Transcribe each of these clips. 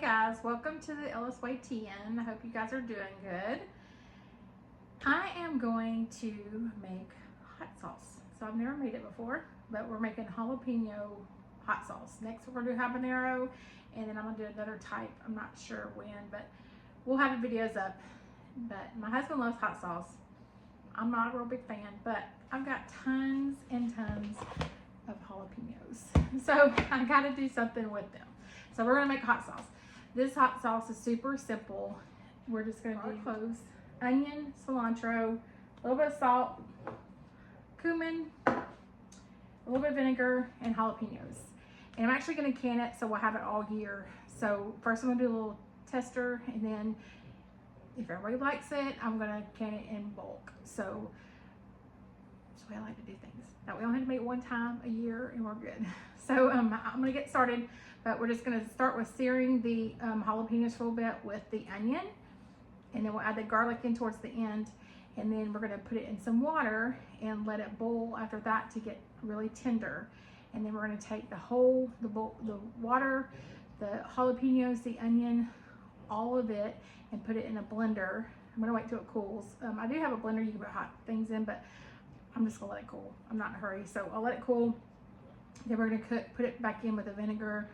guys, welcome to the Ellis Way TN. I hope you guys are doing good. I am going to make hot sauce. So I've never made it before, but we're making jalapeno hot sauce. Next we're gonna do habanero, and then I'm gonna do another type. I'm not sure when, but we'll have the videos up. But my husband loves hot sauce. I'm not a real big fan, but I've got tons and tons of jalapenos. So I gotta do something with them. So we're gonna make hot sauce. This hot sauce is super simple. We're just gonna do cloves, onion, cilantro, a little bit of salt, cumin, a little bit of vinegar, and jalapenos. And I'm actually gonna can it so we'll have it all year. So first I'm gonna do a little tester, and then if everybody likes it, I'm gonna can it in bulk. So that's the way I like to do things. That way I only have to make it one time a year and we're good. So I'm gonna get started, but we're just gonna start with searing the jalapenos for a little bit with the onion, and then we'll add the garlic in towards the end, and then we're gonna put it in some water and let it boil after that to get really tender. And then we're gonna take the water, the jalapenos, the onion, all of it, and put it in a blender. I'm gonna wait till it cools. I do have a blender you can put hot things in, but I'm just gonna let it cool. I'm not in a hurry, so I'll let it cool. Then we're gonna put it back in with the vinegar,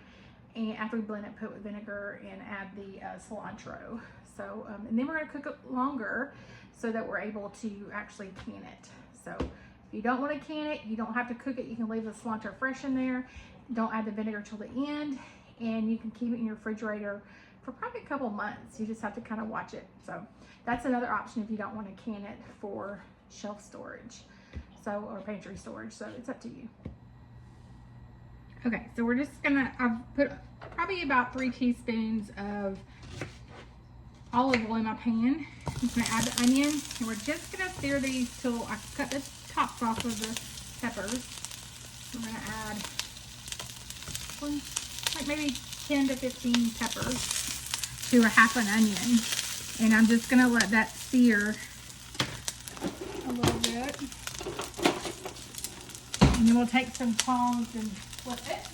and after we blend it, put it with vinegar and add the cilantro. So, and then we're gonna cook it longer so that we're able to actually can it. So if you don't wanna can it, you don't have to cook it. You can leave the cilantro fresh in there. Don't add the vinegar till the end, and you can keep it in your refrigerator for probably a couple months. You just have to kind of watch it. So that's another option if you don't want to can it for shelf storage, so, or pantry storage. So it's up to you. Okay, so we're just gonna, I've put probably about 3 teaspoons of olive oil in my pan. I'm gonna add the onion, and we're just gonna sear these till I cut the tops off of the peppers. We're gonna add like maybe 10 to 15 peppers to a half an onion, and I'm just gonna let that sear a little bit, and then we'll take some tongs and flip it.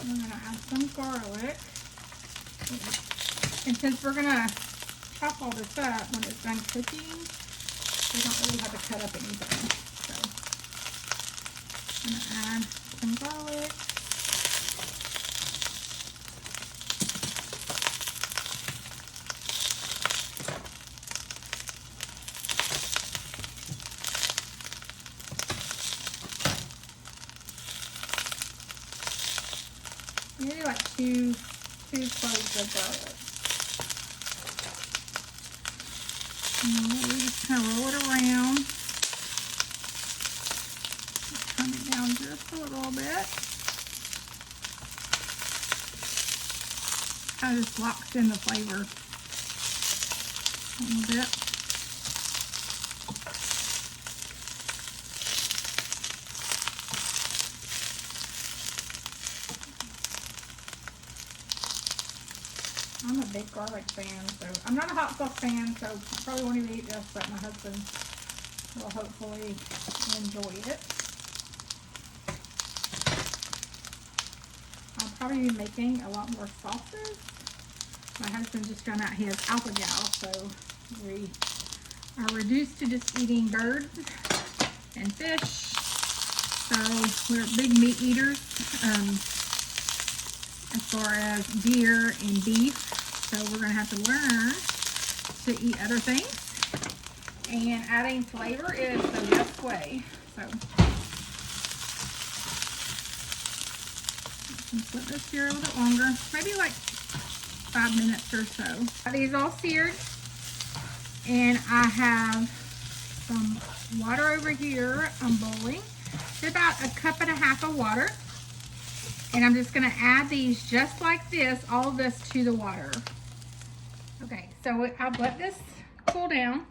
We're gonna add some garlic, and since we're gonna chop all this up when it's done cooking, we don't really have to cut up anything. So I'm gonna add some garlic. Maybe like two cloves of garlic. And we just kind of roll it around. Just turn it down just a little bit. Kind of just locks in the flavor a little bit. I'm a big garlic fan, so I'm not a hot sauce fan, so I probably won't even eat this, but my husband will hopefully enjoy it. I'll probably be making a lot more sauces. My husband just found out he has alpha-gal, so we are reduced to just eating birds and fish. So we're big meat eaters as far as deer and beef. So we're gonna have to learn to eat other things, and adding flavor is the best way. So let's let this sear a little bit longer, maybe like 5 minutes or so. These all seared, and I have some water over here. I'm boiling. It's about 1.5 cups of water, and I'm just gonna add these just like this, all of this to the water. Okay, so I've let this cool down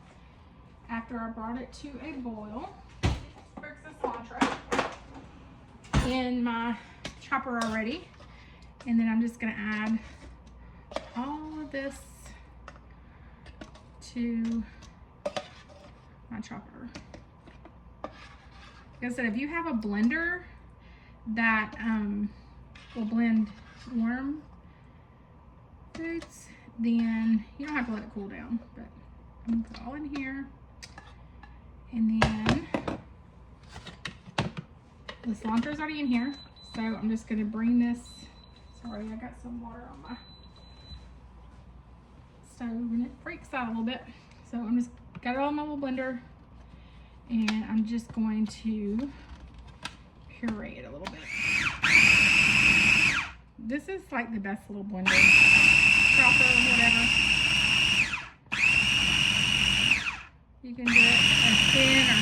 after I brought it to a boil. Sprigs of cilantro in my chopper already, and then I'm just gonna add all of this to my chopper. like I said, if you have a blender that will blend warm foods, then you don't have to let it cool down. But I'm gonna put it all in here. And then the cilantro's already in here. So I'm just gonna bring this, sorry, I got some water on my stove and it freaks out a little bit. So I'm just got it all in my little blender and I'm just going to puree it a little bit. This is like the best little blender, chopper or whatever. You can do it as thin or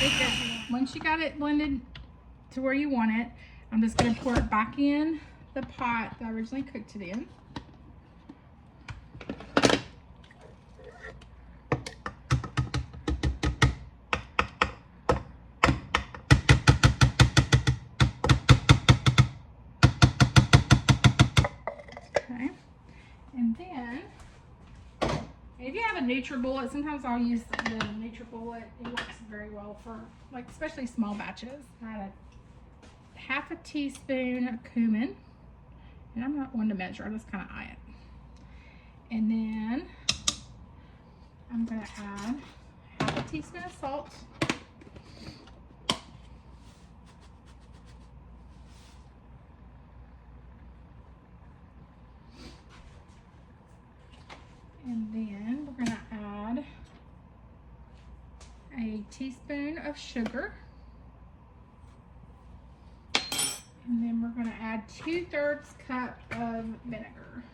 thick as you want. Once you got it blended to where you want it, I'm just going to pour it back in the pot that I originally cooked it in. Okay, and then if you have a NutriBullet, sometimes I'll use the NutriBullet. It works very well for, like, especially small batches. I had a half a teaspoon of cumin, and I'm not one to measure, I just kind of eye it. And then I'm going to add half a teaspoon of salt. And then we're going to add a teaspoon of sugar. And then we're going to add 2/3 cup of vinegar.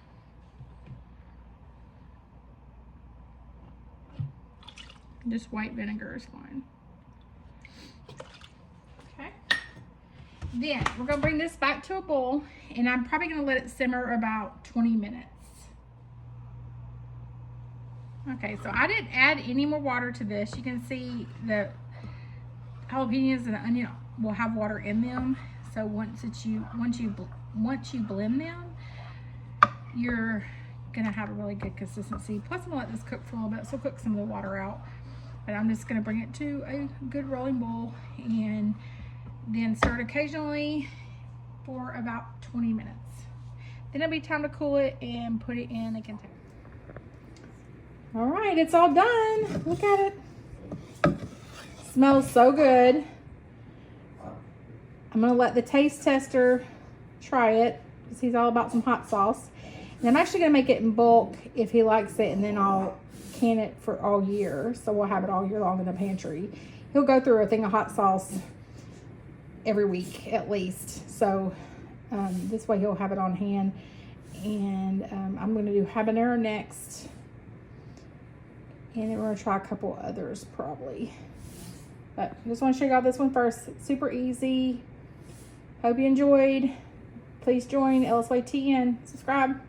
Just white vinegar is fine. Okay. Then we're going to bring this back to a boil, and I'm probably going to let it simmer about 20 minutes. Okay, so I didn't add any more water to this. You can see the jalapenos and the onion will have water in them. So once you blend them, you're gonna have a really good consistency. Plus, I'm gonna let this cook for a little bit, so cook some of the water out. But I'm just gonna bring it to a good rolling boil and then stir it occasionally for about 20 minutes. Then it'll be time to cool it and put it in a container. All right, it's all done. Look at it. Smells so good. I'm gonna let the taste tester try it because he's all about some hot sauce. And I'm actually gonna make it in bulk if he likes it, and then I'll can it for all year. So we'll have it all year long in the pantry. He'll go through a thing of hot sauce every week at least. So this way he'll have it on hand. And I'm gonna do habanero next. And then we're gonna try a couple others probably. But I just want to show you all this one first. It's super easy. Hope you enjoyed. Please join Ellis Way TN. Subscribe.